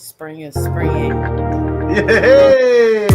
Spring is springing. Yay!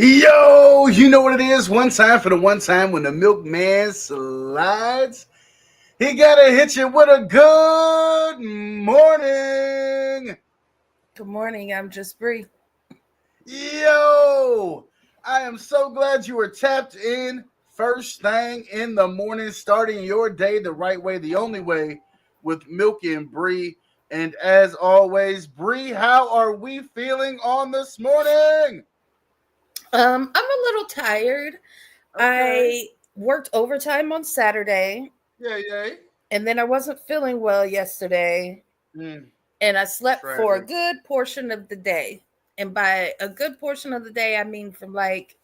Yo, you know what it is? One time for the one time when the milkman slides. He gotta hit you with a good morning. Good morning. I'm Just Bri. Yo, I am so glad you were tapped in first thing in the morning, starting your day the right way, the only way, with Milk and Bri. And as always, Bri, how are we feeling on this morning? I'm a little tired. Okay. I worked overtime on Saturday, Yay. and then I wasn't feeling well yesterday, Mm, and I slept for a tragic. good portion of the day. And by a good portion of the day, I mean from like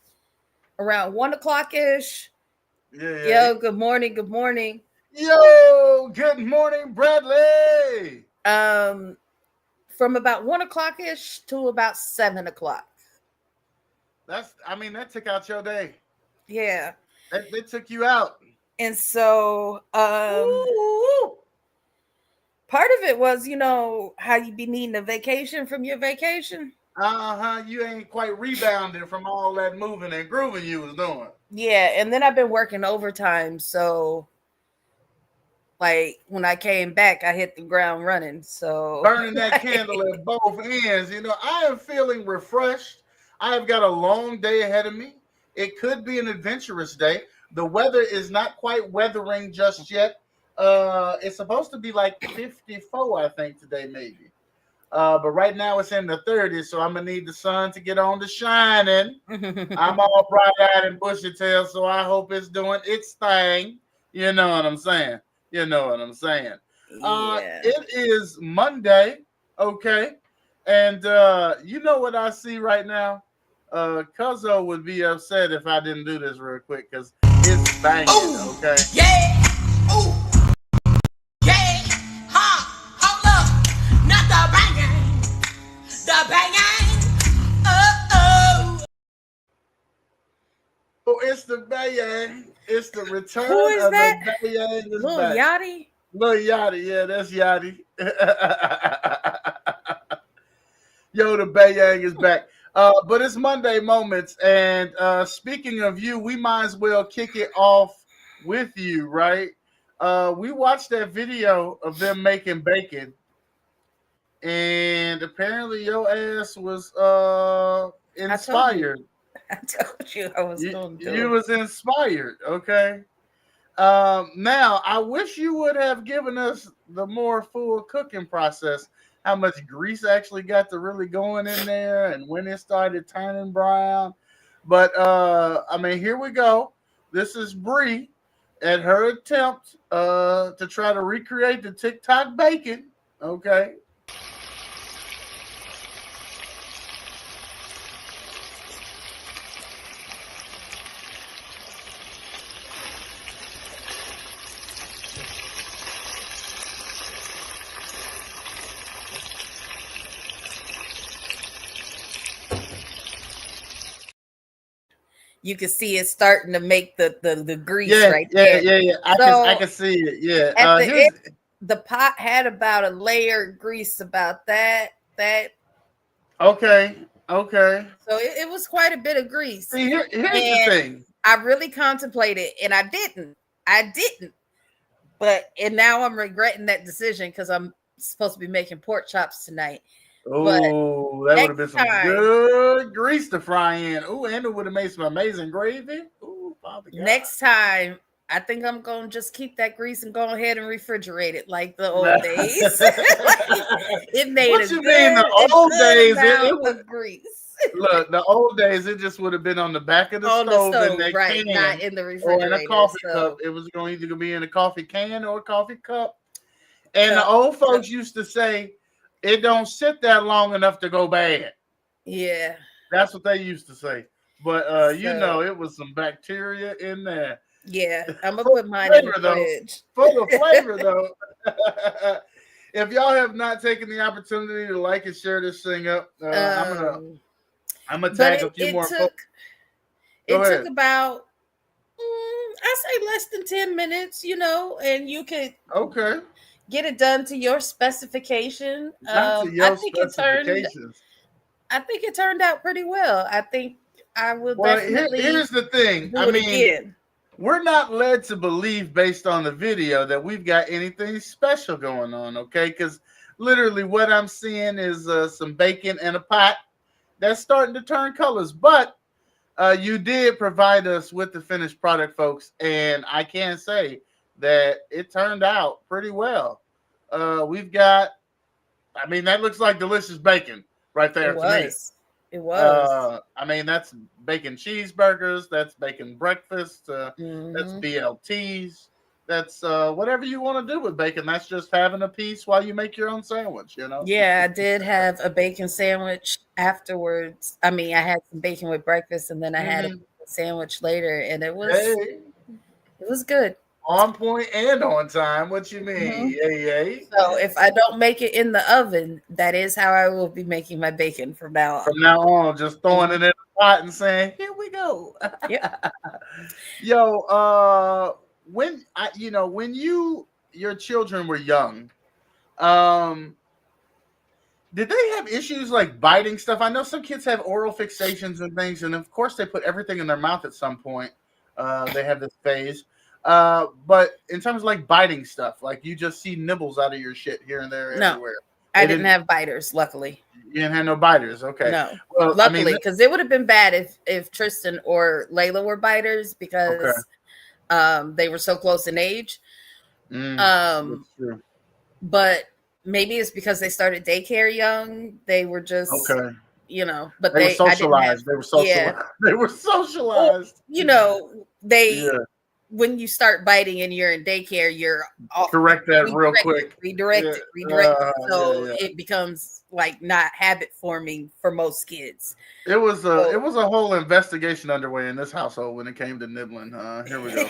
around 1 o'clock ish. Yay. Yo, good morning, good morning. Yo, good morning, Bradley. Um, from about 1 o'clock ish to about 7 o'clock. That took out your day. Yeah. They took you out. And so Ooh. part of it was, how you be needing a vacation from your vacation. You ain't quite rebounded from all that moving and grooving you was doing. Yeah, and then I've been working overtime, so like when I came back, I hit the ground running. So Burning that candle at both ends. I am feeling refreshed. I have got a long day ahead of me. It could be an adventurous day. The weather is not quite weathering just yet. It's supposed to be like 54, I think, today, maybe. But right now it's in the 30s, so I'm gonna need the sun to get on to shining. I'm all bright-eyed and bushy-tailed, so I hope it's doing its thing. You know what I'm saying? You know what I'm saying? yeah. It is Monday, okay? And you know what I see right now? Cuzzo would be upset if I didn't do this real quick because It's banging, Ooh, okay? yeah. Ooh, yeah. Hold up. Not the banging. The banging. Oh. Oh, it's the Bayang. It's the Who return is of the that? Bayang is Lil back. Yachty? Lil Yachty, yeah, that's Yachty. Yo, the Bayang is back. But it's Monday Moments, and speaking of you, we might as well kick it off with you, right? We watched that video of them making bacon, and apparently your ass was I told you. inspired. I told you I was going to do You it. was inspired, okay? Now, I wish you would have given us the more full cooking process. How much grease actually got to really going in there, and when it started turning brown. But I mean, here we go. This is Bri at her attempt to try to recreate the TikTok bacon. Okay. You can see it starting to make the grease Yeah, right yeah, there. yeah, yeah. I So can see it. Yeah. at the Here's end, the pot had about a layer of grease about that. okay. Okay. So it was quite a bit of grease. See, here's the And thing. I really contemplated and I didn't. I didn't. And now I'm regretting that decision because I'm supposed to be making pork chops tonight. But Oh, that would have been next some time, good grease to fry in. Oh, and it would have made some amazing gravy. Oh, Father God. next time, I think I'm gonna just keep that grease and go ahead and refrigerate it like the old days. Like, it made What you mean the a old good days? amount Would of grease look the old days. It just would have been on the back of the on the stove in stove, that right? Not can in the or in a refrigerator. coffee cup. So, It was going to either be in a coffee can or a coffee cup. And the cup, old cup. folks used to say, "It don't sit that long enough to go bad." Yeah. That's what they used to say. But you know, So it was some bacteria in there. yeah, I'm gonna For put the mine in the flavor though. fridge. For the flavor though. If y'all have not taken the opportunity to like and share this thing up, um, I'm gonna but tag a it few it more took folks. Go it took ahead. about I say less than 10 minutes, and you could Okay. get it done to your specification. Not to I your think it turned. specifications. I think it turned out pretty well. I think I will Well, definitely here's the thing. I do it mean, again. we're not led to believe based on the video that we've got anything special going on, okay? Because literally what I'm seeing is some bacon in a pot that's starting to turn colors. But you did provide us with the finished product, folks, and I can say that it turned out pretty well. We've got, I mean, that looks like delicious bacon right It there to me. was. It was. I mean, that's bacon cheeseburgers, that's bacon breakfast, that's Hmm. BLTs, that's whatever you want to do with bacon. That's just having a piece while you make your own sandwich, you know? Yeah, I did have a bacon sandwich afterwards. I mean, I had some bacon with breakfast, and then I had a Hmm. sandwich later, and it was Hey, it was good. on point and on time. What you mean? Hmm. Yay, yay. So if I don't make it in the oven, that is how I will be making my bacon from now From on. now on, just throwing it Mhm. in the pot and saying, "Here we go." Yep. Yo, when your children were young, um, did they have issues like biting stuff? I know some kids have oral fixations and things, and of course they put everything in their mouth at some point. They have this phase. But in terms of like biting stuff, like you just see nibbles out of your shit here and there No, everywhere. I They didn't didn't. have biters, luckily. You didn't have no biters. Okay. No, Well, I mean, luckily, because it would have been bad if Tristan or Layla were biters okay. because they were so close in age. That's Um, true. but maybe it's because they started daycare young. They were just, Okay. but They were I didn't have, socialized. They were yeah. socialized. They were Well, socialized. they Yeah. when you start biting and you're in daycare, you're all Correct that real quick. redirect Yeah. it, redirect it. Yeah, So yeah. it becomes like not habit forming for most kids. It was a whole investigation underway in this household when it came to nibbling. Here we go.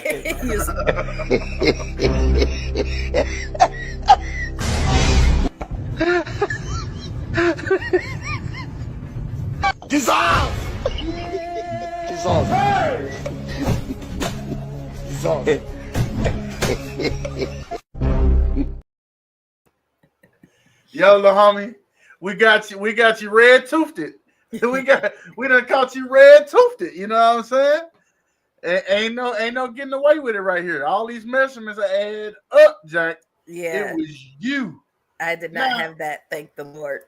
Dissolve! Dissolve. Dissolve. Yo, little homie, we got you red toothed it. we done caught you red toothed it. You know what I'm saying? Ain't no getting away with it right here. All these measurements are add up, Jack. Yeah. It was you. I did not have that, thank the Lord.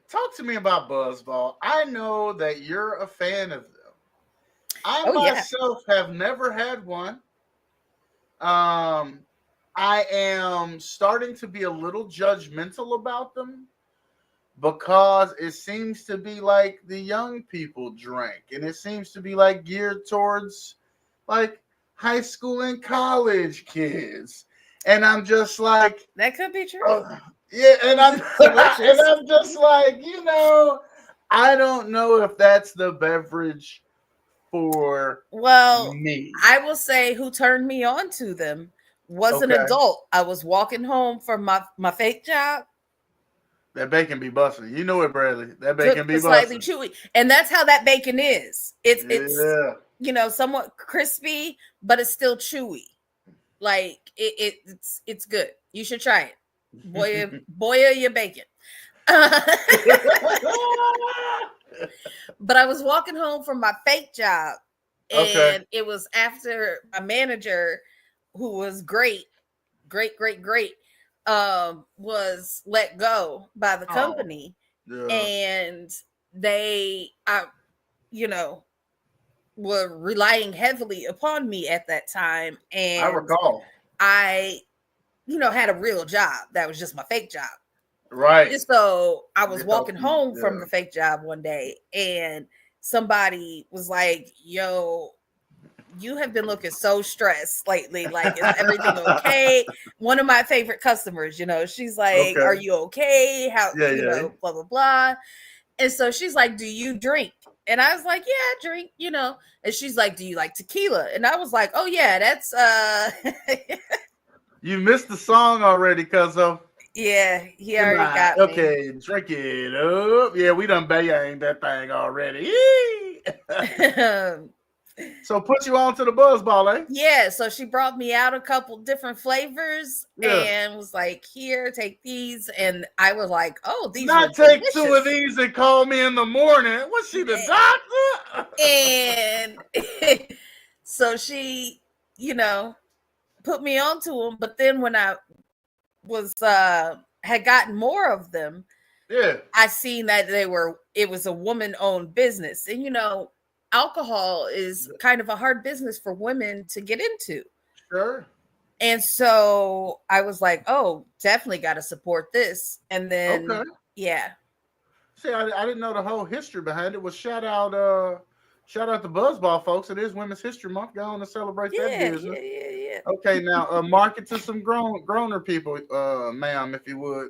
Talk to me about Buzzball. I know that you're a fan of them. I myself have never had one. I am starting to be a little judgmental about them because it seems to be like the young people drink, and it seems to be like geared towards like high school and college kids. And I'm just like, that could be true. Yeah, and I'm just like, I don't know if that's the beverage for me. I will say who turned me on to them was an adult. I was walking home from my fake job. That bacon be busting. You know it, Bradley. That bacon be busting. Slightly chewy. And that's how that bacon is. It's somewhat crispy, but it's still chewy. Like it's good. You should try it. Boil your bacon. But I was walking home from my fake job, and it was after my manager, who was great, was let go by the company, and they, were relying heavily upon me at that time, and I recall. I had a real job that was just my fake job. Right. And so I was walking home from the fake job one day, and somebody was like, yo, you have been looking so stressed lately. Like, is everything okay? One of my favorite customers, she's like, are you okay? How, blah, blah, blah. And so she's like, do you drink? And I was like, yeah, I drink, And she's like, do you like tequila? And I was like, oh yeah, that's You missed the song already, cuzzo. Yeah, he already got me. Okay, drink it up. Yeah, we done banged that thing already. So put you on to the Buzzball, eh? Yeah, so she brought me out a couple different flavors and was like, here, take these. And I was like, oh, these are take delicious. 2 of these and call me in the morning. Was she the doctor? And so she, put me onto them. But then when I was had gotten more of them, I seen that it was a woman-owned business. And alcohol is kind of a hard business for women to get into. Sure. And so I was like, oh, definitely got to support this. And then See, I didn't know the whole history behind it. Well, shout out the Buzzball folks. It is Women's History Month. Go on to celebrate that business. Yeah. Okay, now market to some grown people, ma'am, if you would.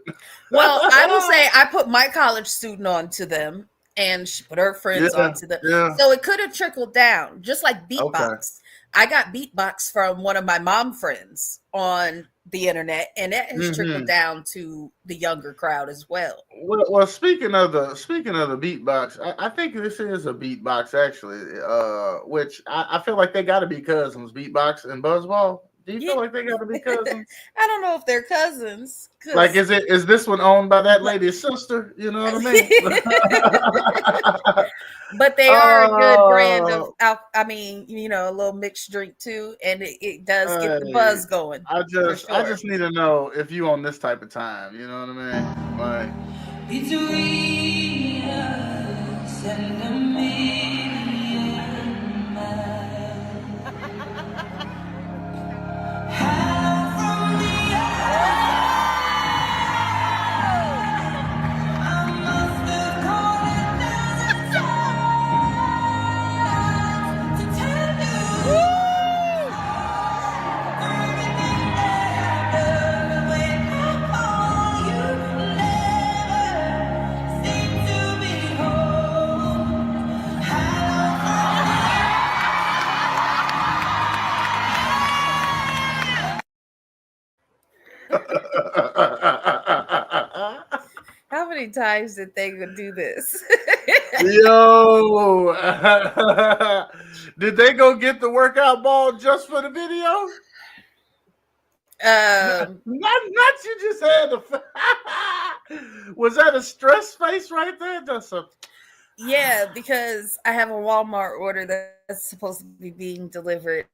Well, I will say I put my college student on to them, and she put her friends onto them. Yeah. So it could have trickled down, just like beatbox. Okay. I got beatbox from one of my mom friends on the internet, and that has trickled down to the younger crowd as well. Well, speaking of the beatbox, I think this is a beatbox actually, which I feel like they got to be cousins, beatbox and Buzzball. Do you feel like they got to be cousins? I don't know if they're cousins. Like, is this one owned by that lady's sister? You know what I mean? But they are a good brand of, a little mixed drink too, and it does get the buzz going. I just need to know if you on this type of time. You know what I mean? Like, between us and a million miles. Woo! many times did they do this? Yo, did they go get the workout ball just for the video? Not you just had the. Was that a stress face right there? That's a. Yeah, because I have a Walmart order that's supposed to be being delivered,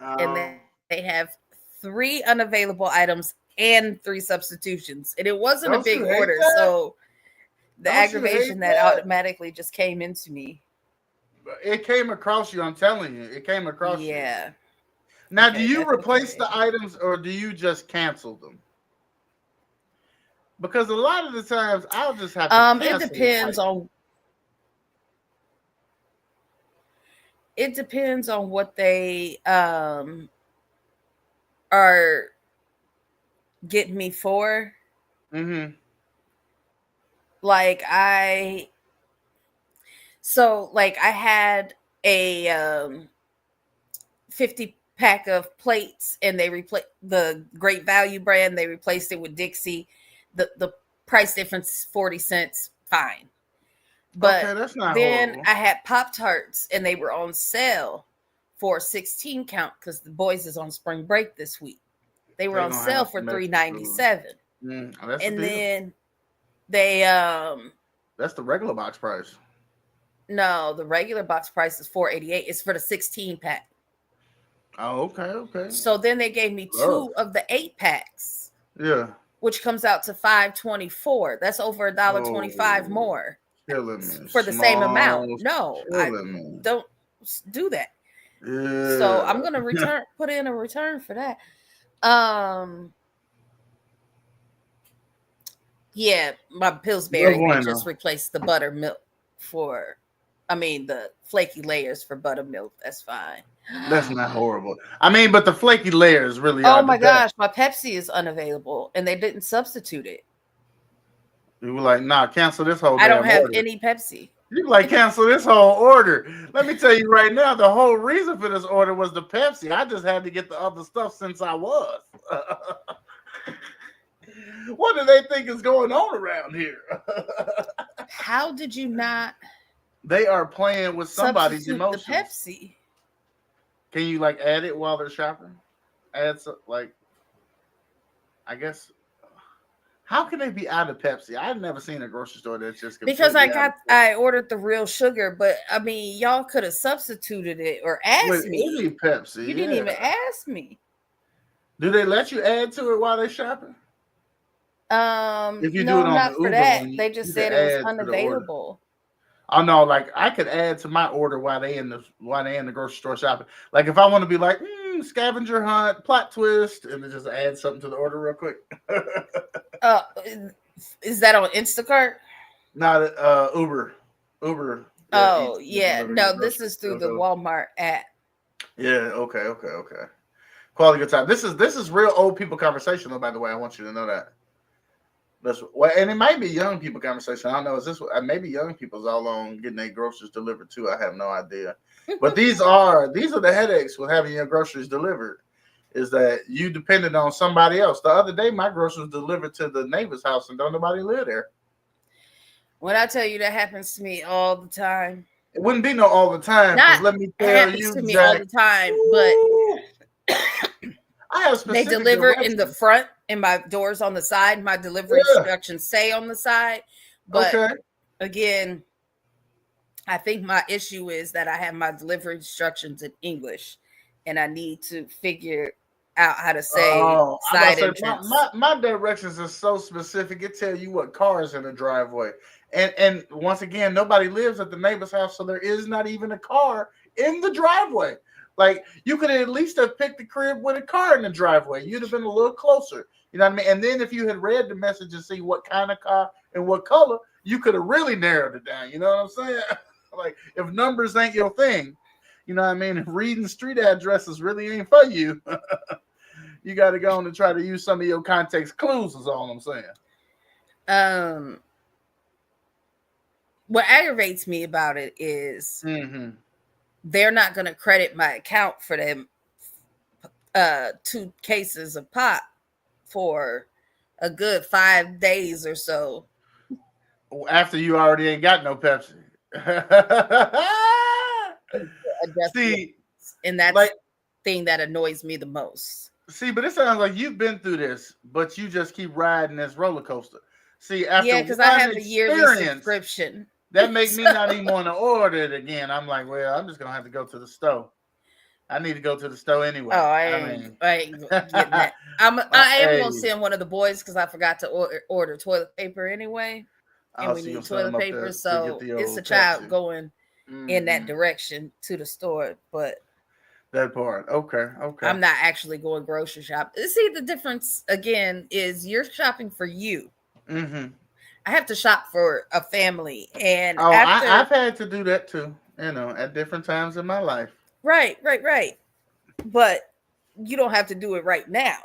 and they have 3 unavailable items and 3 substitutions, and it wasn't a Don't big you hate order, that? so the Don't you aggravation hate that that? automatically just came into me. It came across you. I'm telling you, it came across you. Yeah. Now, Okay, do you that's replace okay. the items or do you just cancel them? Because a lot of the times I'll just have to It cancel depends an item. on what they are getting me for. Mm-hmm. Like I had a 50 pack of plates, and they replaced the Great Value brand. They replaced it with Dixie. The price difference is 40 cents. Fine. But Okay, that's not then horrible. I had Pop-Tarts, and they were on sale for a 16 count because the boys is on spring break this week. They were They're on gonna sale have for some extra food. $3.97. That's a And deal. then they That's the regular box price. no, the regular box price is $4.88. It's for the 16 pack. Oh, okay. So then they gave me 2 of the 8 packs, Yeah. which comes out to $5.24. That's over $1.25 Oh, more killing me. for the same amount. Small, No, I killing me. don't do that. So Yeah. I'm gonna put in a return for that. Yeah, my No Pillsbury, they bueno. just replaced the buttermilk the flaky layers for buttermilk. That's fine. That's not horrible. I mean, but the flaky layers really Oh are the my best. gosh, my Pepsi is unavailable and they didn't substitute it. You were like, nah, cancel this whole I don't damn have order. any Pepsi. You like cancel this whole order. Let me tell you right now, the whole reason for this order was the Pepsi. I just had to get the other stuff since I was. What do they think is going on around here? How did you not They are playing with somebody's substitute emotions. the Pepsi? Can you like add it while they're shopping? Add some, like, I guess. How can they be out of Pepsi? I've never seen a grocery store that's just Because completely I ordered the real sugar, but I mean y'all could have substituted it or with asked me. any Pepsi. You didn't even ask me. Do they let you add to it while they're shopping? If you do No, it on not the for Uber that. one, They you just can said it was add to the order. unavailable. Oh no, like I could add to my order while they in the grocery store shopping. Like if I want to be like scavenger hunt, plot twist, and then just add something to the order real quick. Is that on Instacart? Not Uber. Uber. Oh Eats yeah. delivery No, to this grocery is through the store. Walmart app. Yeah. Okay. Quality good time. This is real old people conversation, though. By the way, I want you to know that. And it might be young people conversation. I don't know. Is this maybe young people's all on getting their groceries delivered too? I have no idea. But these are the headaches with having your groceries delivered. Is that you depended on somebody else? The other day, my groceries delivered to the neighbor's house, and don't nobody live there. When I tell you that happens to me all the time. It wouldn't be no all the time. Not let me tell happens you, to me Jack, all the time, but I have they specific deliver in the directions. front and my door's on the side. My delivery instructions say on the side. But again, I think my issue is that I have my delivery instructions in English and I need to figure out how to say side entrance. My directions are so specific. It tell you what cars in the driveway. And once again, nobody lives at the neighbor's house, so there is not even a car in the driveway. Like you could at least have picked the crib with a car in the driveway. You'd have been a little closer. You know what I mean? And then if you had read the message and see what kind of car and what color, you could have really narrowed it down. You know what I'm saying? Like if numbers ain't your thing, you know what I mean? If reading street addresses really ain't for you, you got to go on and try to use some of your context clues is all I'm saying. What aggravates me about it is they're not going to credit my account for them 2 cases of pop for a good 5 days or so. After you already ain't got no Pepsi. Adjustments, See, and that's like, the thing that annoys me the most. see, but it sounds like you've been through this, but you just keep riding this roller coaster. See, after Yeah, because I one have a yearly experience, subscription. that make me not even want to order it again. I'm like, well, I'm just gonna have to go to the store. I need to go to the store Oh, anyway. I mean, I ain't getting that. I am gonna hey, send one of the boys because I forgot to order toilet paper anyway, and I'll we see you need send them toilet up paper. there to get So the it's a old child Pepsi. going in that Hmm. direction to the store, but That part. Okay. Okay. I'm not actually going grocery shop. See, the difference again is you're shopping for you. Hmm. I have to shop for a family, and Oh, after I've had to do that too. You know, at different times in my life. right, but you don't have to do it right now.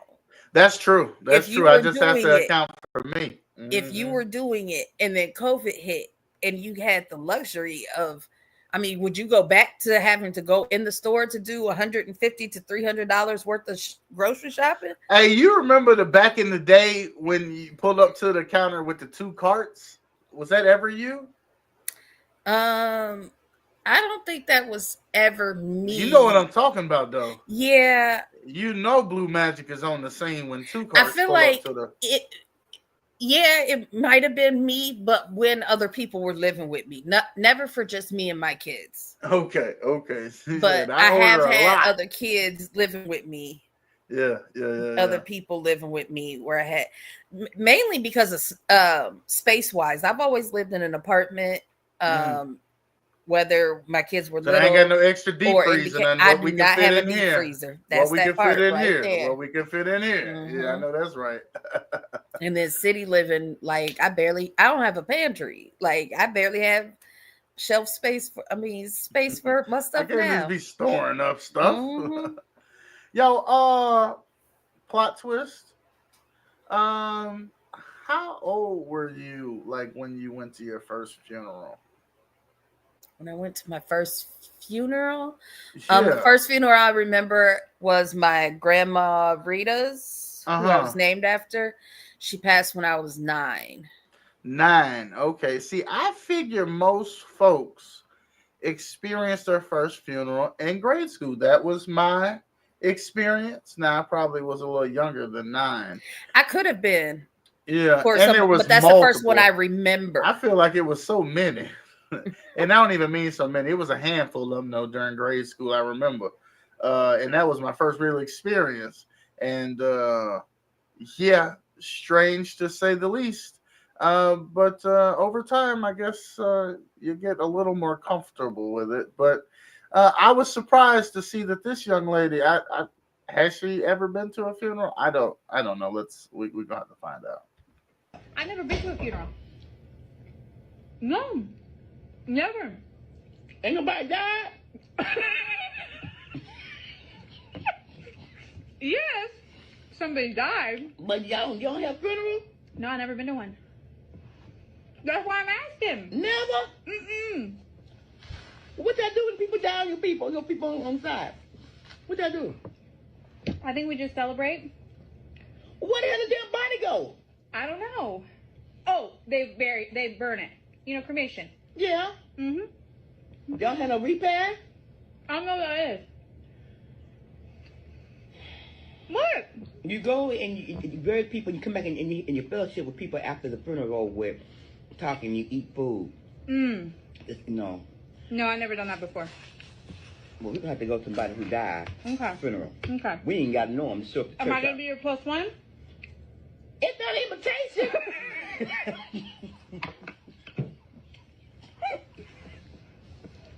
That's true. If That's you true. I were just have doing to it account for me. if you Hmm. were doing it and then COVID hit and you had the luxury of, I mean, would you go back to having to go in the store to do $150 to $300 worth of grocery shopping? Hey, you remember the back in the day when you pulled up to the counter with the two carts? Was that ever you? Um, I don't think that was ever You know what me. I'm talking about, though. Yeah, You know Blue Magic is on the scene when two I carts feel pull up like to the. it. Yeah, it might have been me, but when other people were living with me, not never for just me and my kids. Okay, okay. She But said I I have order a had lot. other kids living with me, Yeah, yeah, yeah, other yeah. people living with me, where I had mainly because of space wise. I've always lived in an apartment, Mm. um, whether my kids were So I ain't got little no extra deep or freezing indicate. and I what do we can not fit have a in deep here. freezer. What That's we can that fit part in right here. What there. we can fit in here. Yeah, I Hmm. know that's right. And then city living, like I don't have a pantry. Like I barely have shelf space for, I mean, space for my I stuff can't just now. be storing up stuff. Hmm. Yo, plot twist. Um, how old were you like when you went to your first funeral? When I went to my first funeral, the Yeah. first funeral I remember was my grandma Rita's, Uh who I was huh. named after. She passed when I was 9. 9. Okay. See, I figure most folks experienced their first funeral in grade school. That was my experience. Now I probably was a little younger than 9. I could have been Yeah, for and some, there but was that's the first one I multiple. I remember. feel like it was so many. And I don't even mean so many. It was a handful of them though during grade school. I remember, and that was my first real experience. And yeah, strange to say the least. But over time, I guess you get a little more comfortable with it. But I was surprised to see that this young lady. Has she ever been to a funeral? I don't. I don't know. We gonna have to find out. I've never been to a funeral. No, never. Ain't nobody died. Yes, somebody died. But y'all don't have funeral? No, I've never been to one. That's why I'm asking. Never? Mm-mm. What that do when people die on your people on side? What that do? I think we just celebrate. Where the hell did their body go? I don't know. Oh, they burn it. You know, cremation. Yeah. Mm-hmm. Y'all had no repair? I don't know what that is. What? You go and you bury people, you come back and you fellowship with people after the funeral over with, talking, you eat food. Just, No, I've never done that before. well, we gonna have to go to somebody who died. Okay. Funeral. Okay. We ain't got to know them to show up the Am I church gonna out. be your plus one? It's not invitation.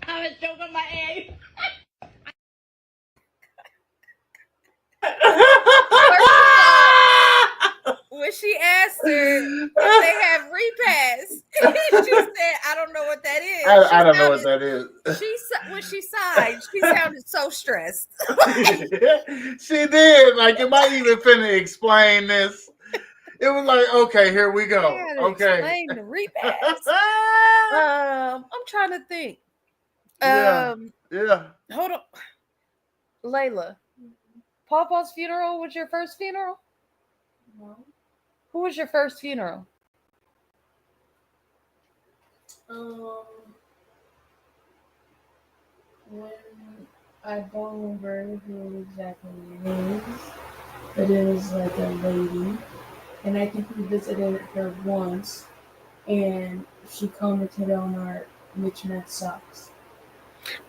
I'm a joke on my egg. First of all, when she asked her if they have repass, she said, "I don't know what that is." I don't know what that is. When she sighed, she sounded so stressed. She did. Like, am I even finna explain this? It was like, okay, here we I go. gotta Okay. explain the repass. I'm trying to think. Yeah. Yeah. Hold on, Layla. Papa's funeral was your first funeral? No. Who was your first funeral? When I don't remember who exactly it is, but it was like a lady, and I think we visited her once, and she commented on our mismatched socks.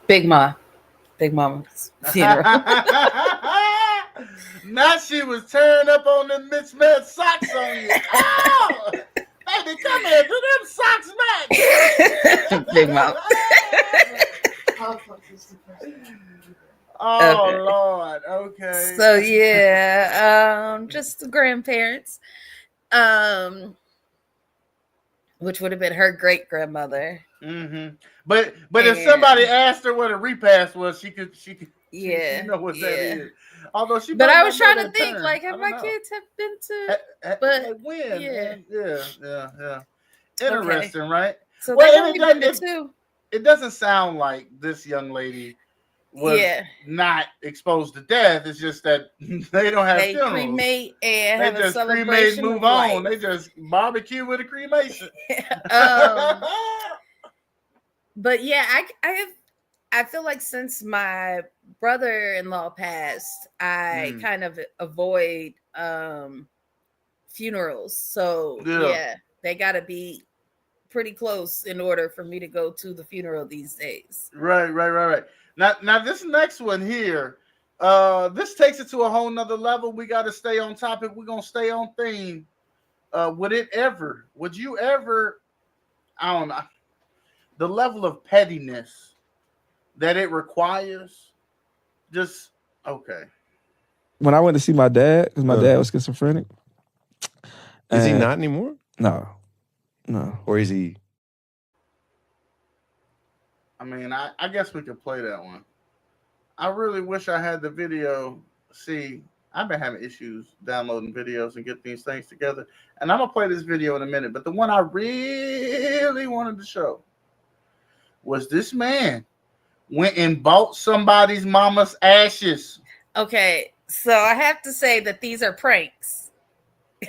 Big Mama's funeral. Now she was tearing up on them mismatched socks on you. Oh, baby, come here, do them socks match? Big Mama. Oh Okay. Lord, okay. So yeah, just the grandparents, which would have been her great grandmother. Mm-hmm. But if somebody asked her what a repast was, she could she know what that is. Although she, but might I not was know trying to that think, term. like, I have don't my know. kids have been to? But But when? yeah. Yeah. Interesting, Okay. right? So Well, they've only been to two. It doesn't sound like this young lady was not exposed to death. It's just that they don't have funerals. Cremate and they have just a celebration cremate, move of on. life. They just barbecue with a cremation. But yeah, I feel like since my brother-in-law passed, I kind of avoid funerals. So yeah, they got to be pretty close in order for me to go to the funeral these days. Right. Now this next one here, this takes it to a whole nother level. We got to stay on topic. We're gonna stay on theme. Would you ever, I don't know, the level of pettiness that it requires? Just okay. When I went to see my dad, because my dad was schizophrenic. Is he not anymore? No. Or is he? I mean, I guess we could play that one. I really wish I had the video. See, I've been having issues downloading videos and get these things together. And I'm going to play this video in a minute. But the one I really wanted to show was this man went and bought somebody's mama's ashes. Okay, so I have to say that these are pranks.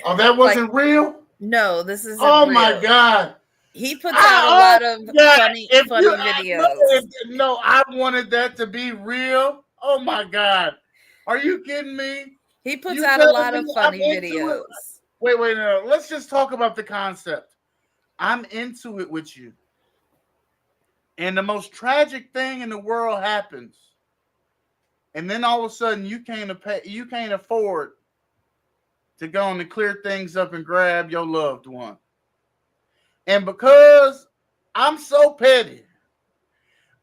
Oh, that wasn't real? No, this is. Oh real. My God. He puts out a lot of funny videos. No, I wanted that to be real. Oh my God. Are you kidding me? He puts out a lot of funny videos. Wait, no. Let's just talk about the concept. I'm into it with you. And the most tragic thing in the world happens. And then all of a sudden you can't afford to go on and clear things up and grab your loved one. And because I'm so petty,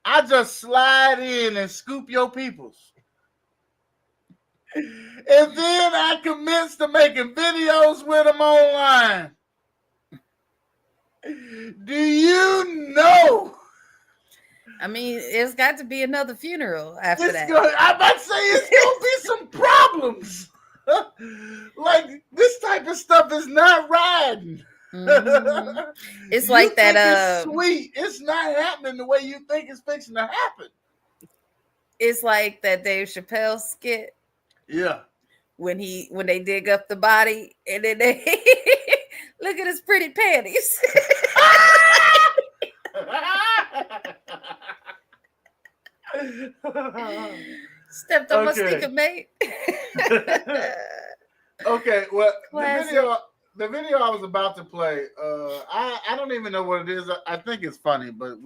I just slide in and scoop your peoples. And then I commence to making videos with them online. Do you know? I mean, it's got to be another funeral after that. I'm about to say it's going to be some problems. Like, this type of stuff is not riding. Mm-hmm. It's like that. It's sweet. It's not happening the way you think it's fixing to happen. It's like that Dave Chappelle skit. Yeah. When they dig up the body and then they look at his pretty panties. Stepped on my sneaker, mate. Okay, well, the video I was about to play, I don't even know what it is. I think it's funny, but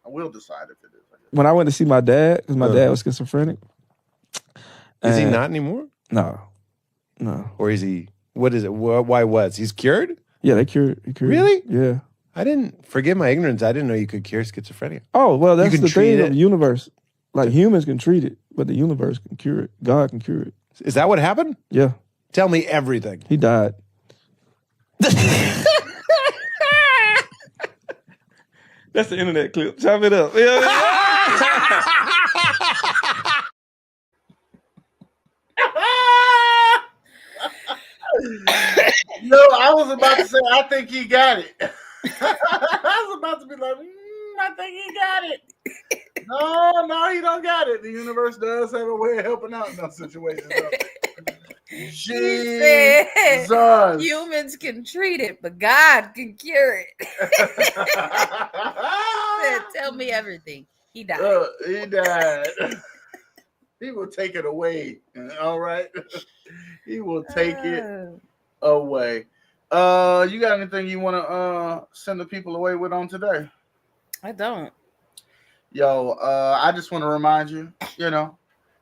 we'll decide if it is. When I went to see my dad, because my dad was schizophrenic. Is he not anymore? No. Or is he? What is it? Why was he's cured? Yeah, they cured. Really? Yeah. I didn't, forgive my ignorance, I didn't know you could cure schizophrenia. Oh, well, that's the thing of the universe. Like, humans can treat it, but the universe can cure it. God can cure it. Is that what happened? Yeah. Tell me everything. He died. That's the internet clip. Chop it up. No, I was about to say, I think he got it. I was about to be like, I think he got it. No, he don't got it. The universe does have a way of helping out in those situations. He said, Jesus. humans can treat it, but God can cure it. Said, tell me everything. He died. He died. He will take it away. All right. He will take it away. You got anything you want to send the people away with on today? I don't. Yo, I just want to remind you,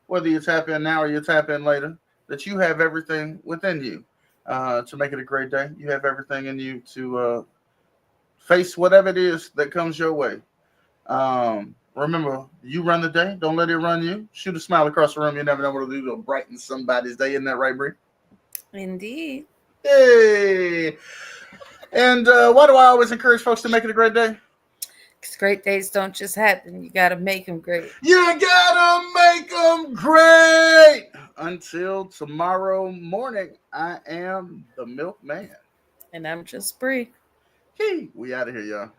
whether you tap in now or you tap in later, that you have everything within you to make it a great day. You have everything in you to face whatever it is that comes your way. Remember, you run the day. Don't let it run you. Shoot a smile across the room. You never know what it'll do to brighten somebody's day. Isn't that right, Bri? Indeed. Hey. And why do I always encourage folks to make it a great day? Because great days don't just happen. You got to make them great. You got to make them great. Until tomorrow morning, I am the Milkman. And I'm just Bri. Hey, we out of here, y'all.